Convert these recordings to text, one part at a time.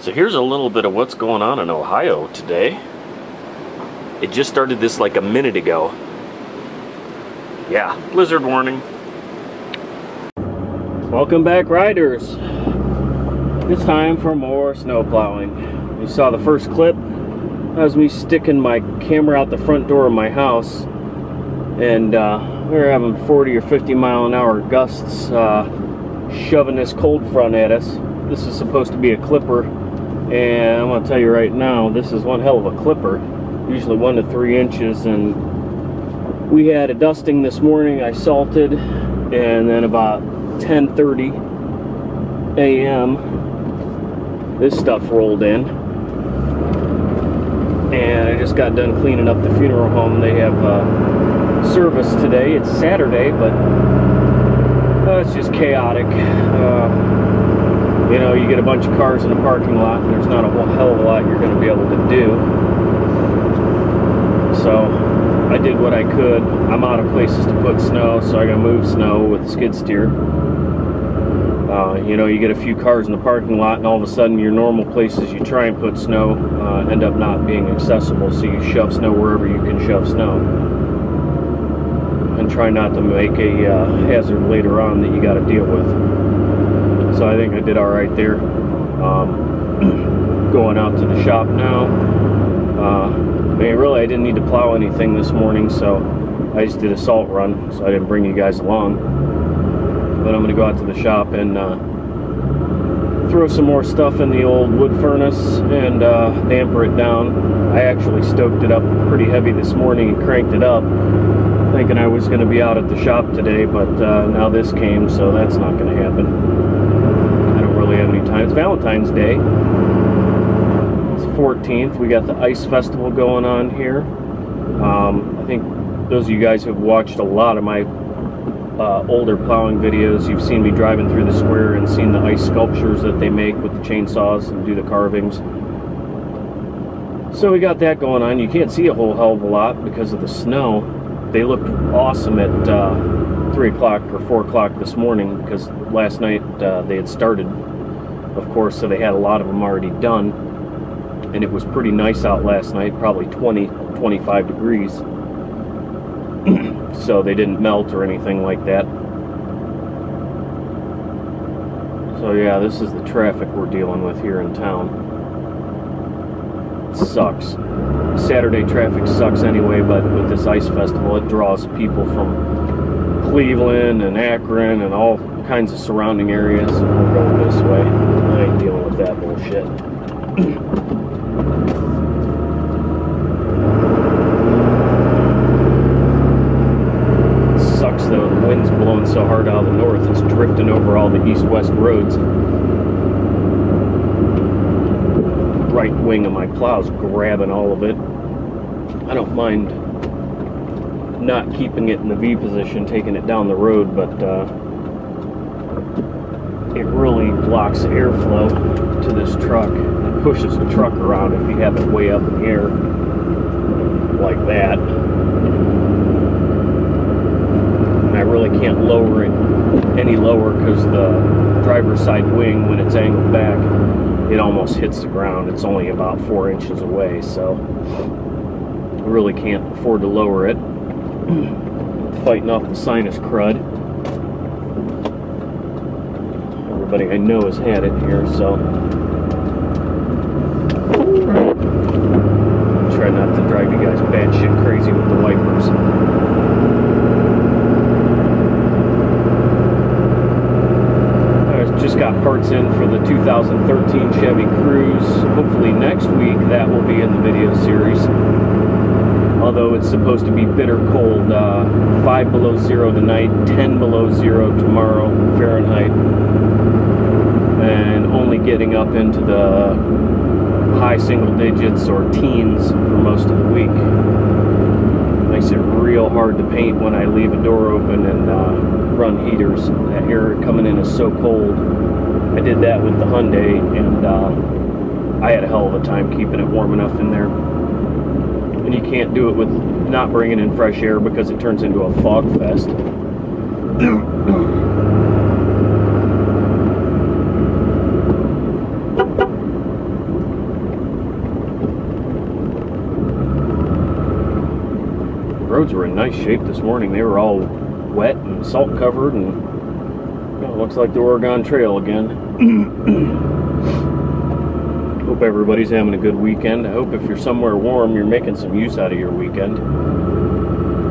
So here's a little bit of what's going on in Ohio today. It just started this like a minute ago. Yeah, blizzard warning. Welcome back, riders. It's time for more snow plowing. You saw the first clip. That was me sticking my camera out the front door of my house, and we were having 40 or 50 mile an hour gusts shoving this cold front at us. This is supposed to be a clipper, and I'm gonna tell you right now, this is one hell of a clipper. Usually 1 to 3 inches, and we had a dusting this morning. I salted, and then about 10:30 a.m. this stuff rolled in, and I just got done cleaning up the funeral home. They have service today. It's Saturday, but it's just chaotic. You know, you get a bunch of cars in the parking lot, and there's not a whole hell of a lot you're going to be able to do. So I did what I could. I'm out of places to put snow, so I got to move snow with the skid steer. You know, you get a few cars in the parking lot, and all of a sudden your normal places you try and put snow end up not being accessible, so you shove snow wherever you can shove snow. And try not to make a hazard later on that you got to deal with. So I think I did all right there. Going out to the shop now. I mean, really, I didn't need to plow anything this morning, so I just did a salt run, so I didn't bring you guys along. But I'm going to go out to the shop and throw some more stuff in the old wood furnace and damper it down. I actually stoked it up pretty heavy this morning and cranked it up, thinking I was going to be out at the shop today, but now this came, so that's not going to happen. I don't really have any time. It's Valentine's Day. It's 14th. We got the ice festival going on here. I think those of you guys who have watched a lot of my older plowing videos, you've seen me driving through the square and seen the ice sculptures that they make with the chainsaws and do the carvings. So we got that going on. You can't see a whole hell of a lot because of the snow. They looked awesome at 3 o'clock or 4 o'clock this morning, because last night they had started, of course, so they had a lot of them already done. And it was pretty nice out last night, probably 20, 25 degrees. So they didn't melt or anything like that. So yeah, this is the traffic we're dealing with here in town. It sucks. Saturday traffic sucks anyway, but with this ice festival, it draws people from Cleveland and Akron and all kinds of surrounding areas. We're going this way. I ain't dealing with that bullshit. Though the wind's blowing so hard out of the north, it's drifting over all the east-west roads. Right wing of my plow's grabbing all of it. I don't mind not keeping it in the V position, taking it down the road, but it really blocks airflow to this truck. It pushes the truck around if you have it way up in the air like that. I really can't lower it any lower because the driver's side wing, when it's angled back, it almost hits the ground. It's only about 4 inches away, so I really can't afford to lower it. Fighting off the sinus crud. Everybody I know has had it here, so try not to drive you guys batshit crazy with the wipers. Just got parts in for the 2013 Chevy Cruze. Hopefully next week that will be in the video series. Although it's supposed to be bitter cold. 5 below 0 tonight, 10 below 0 tomorrow Fahrenheit. And only getting up into the high single digits or teens for most of the week. Makes it real hard to paint when I leave a door open and run heaters. That air coming in is so cold. I did that with the Hyundai, and I had a hell of a time keeping it warm enough in there. And you can't do it with not bringing in fresh air because it turns into a fog fest. roads were in nice shape this morning. They were all wet and salt covered, and it looks like the Oregon Trail again. Hope everybody's having a good weekend. I hope if you're somewhere warm, you're making some use out of your weekend.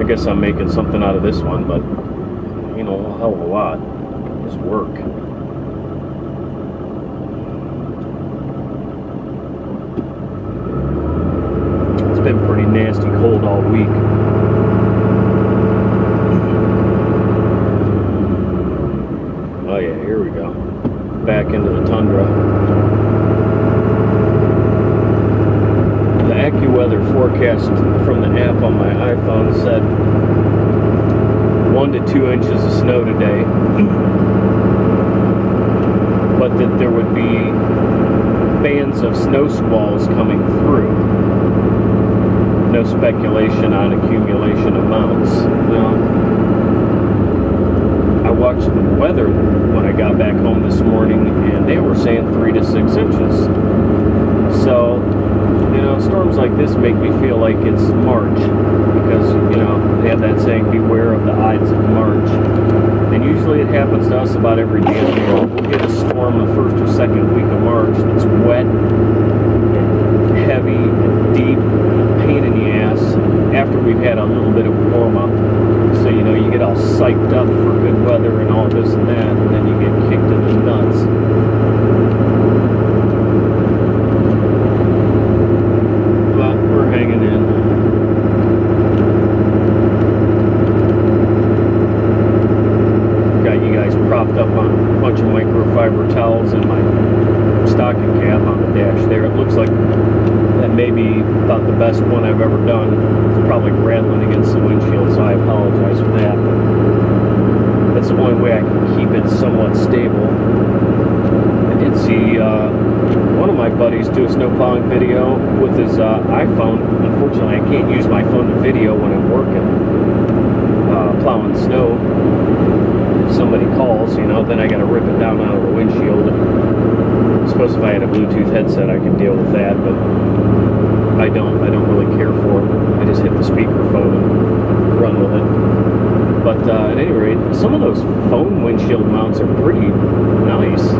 I guess I'm making something out of this one, but you know, a hell of a lot. Just work. It's been pretty nasty cold all week. Oh yeah, here we go. Back into the tundra. The AccuWeather forecast from the app on my iPhone said 1 to 2 inches of snow today, but that there would be bands of snow squalls coming through. No speculation on accumulation amounts. Now, I watched the weather when I got back home this morning, and they were saying 3 to 6 inches. So, you know, storms like this make me feel like it's March, because, you know, they have that saying, beware of the Ides of March. And usually it happens to us about every day of the year. We'll get a storm the first or second week of March that's wet and heavy and deep, pain in the ass, after we've had a little bit of warm up. So, you know, you get all psyched up for good weather and all this and that, and then you get kicked in the nuts. But we're hanging in. Got you guys propped up on a bunch of microfiber towels and my stocking cap on the dash there. It looks like that may be about the best one I've ever done. It's probably rattling against the windshield, so I apologize for that. But that's the only way I can keep it somewhat stable. I did see one of my buddies do a snowplowing video with his iPhone. Unfortunately, I can't use my phone to video when I'm working, plowing snow. If somebody calls, you know, then I gotta rip it down out of the windshield. I suppose if I had a Bluetooth headset, I could deal with that, but I don't really care for it. I just hit the speakerphone and run with it. But at any rate, some of those phone windshield mounts are pretty nice.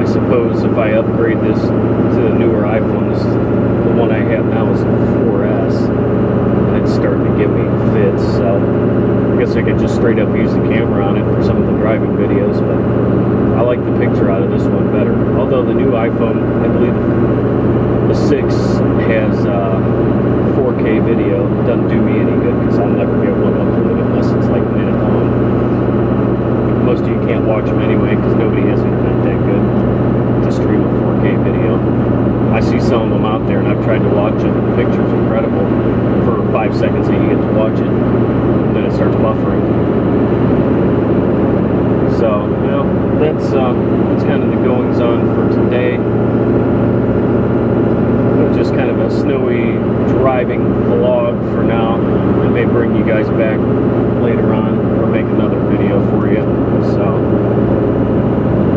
I suppose if I upgrade this to the newer iPhone, this is the one I have now is a 4S, and it's starting to give me fits, so I guess I could just straight up use the camera on it for some of the driving videos, but I like the picture out of this one better. Although the new iPhone, I believe the 6 has 4K video. It doesn't do me any good because I'll never be able to upload it unless it's like a minute long. Most of you can't watch them anyway because nobody has internet that good to stream a 4K video. I see some of them out there and I've tried to watch them. The picture's incredible for 5 seconds that you get to watch it. Then it starts buffering. So, you know, that's kind of the goings on for today. It was just kind of a snowy driving vlog for now. I may bring you guys back later on or make another video for you. So,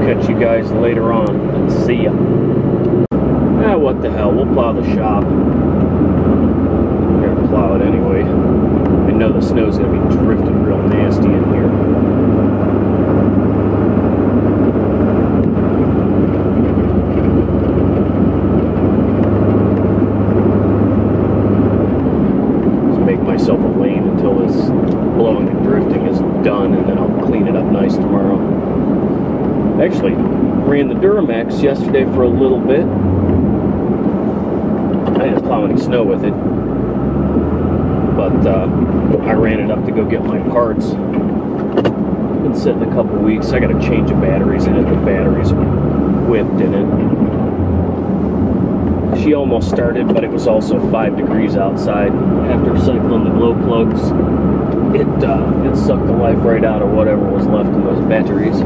catch you guys later on and see ya. Ah, what the hell, we'll plow the shop. We're gonna plow it anyway. I know the snow's gonna be drifting real nasty in here. Just make myself a lane until this blowing and drifting is done, and then I'll clean it up nice tomorrow. Actually, ran the Duramax yesterday for a little bit. I didn't plow any snow with it, but I ran it up to go get my parts. Been sitting a couple weeks. I got to change the batteries in it. The batteries whipped in it. She almost started, but it was also 5 degrees outside. After cycling the glow plugs, it sucked the life right out of whatever was left in those batteries.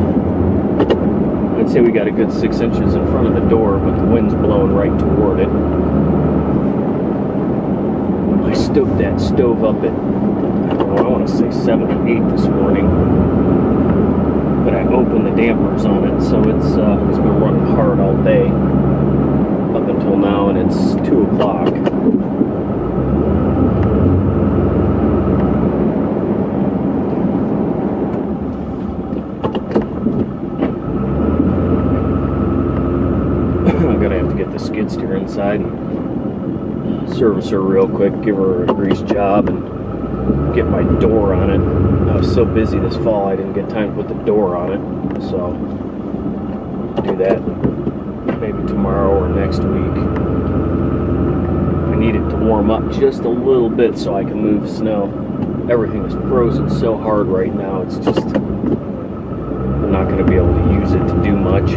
I'd say we got a good 6 inches in front of the door, but the wind's blowing right toward it. I stoked that stove up at, I want to say 7 or 8 this morning, but I opened the dampers on it, so it's been running hard all day. up until now, and it's 2 o'clock. I'm gonna have to get the skid steer inside and service her real quick, give her a grease job, and get my door on it. I was so busy this fall I didn't get time to put the door on it, so do that maybe tomorrow or next week. I need it to warm up just a little bit so I can move snow. Everything is frozen so hard right now, it's just, I'm not going to be able to use it to do much.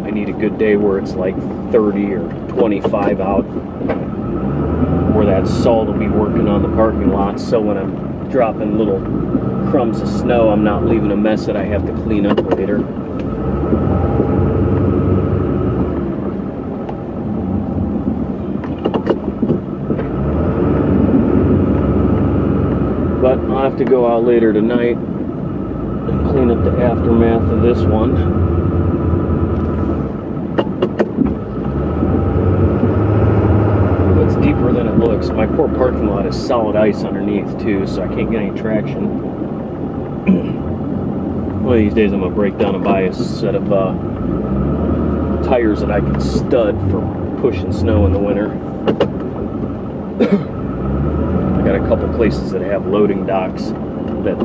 I need a good day where it's like 30 or 25 out, where that salt will be working on the parking lot, so when I'm dropping little crumbs of snow, I'm not leaving a mess that I have to clean up later. But I'll have to go out later tonight and clean up the aftermath of this one. It's deeper than it looks. My poor parking lot is solid ice underneath too, so I can't get any traction. One of these days I'm going to break down and buy a set of tires that I can stud for pushing snow in the winter. I got a couple places that have loading docks that,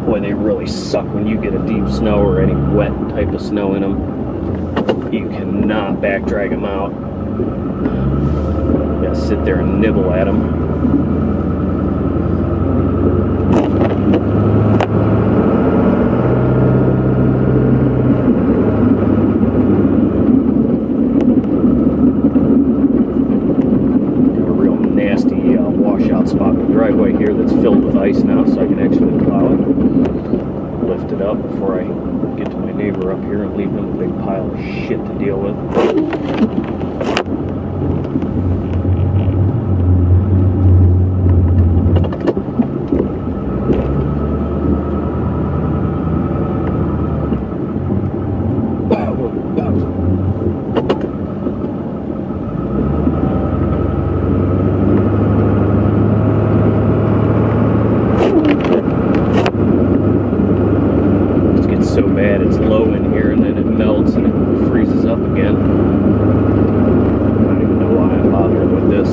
boy, they really suck when you get a deep snow or any wet type of snow in them. You cannot back drag them out. You gotta sit there and nibble at them. Driveway here that's filled with ice now, so I can actually plow it. Lift it up before I get to my neighbor up here and leave him a big pile of shit to deal with. So bad it's low in here and then it melts and it freezes up again. I don't even know why I'm bothering with this.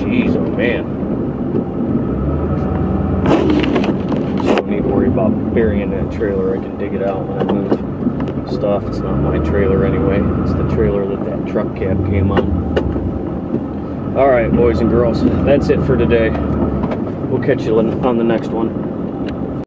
Jeez, oh man. So I don't need to worry about burying that trailer. I can dig it out when I move stuff. It's not my trailer anyway. It's the trailer that truck cab came on. Alright, boys and girls, that's it for today. We'll catch you on the next one.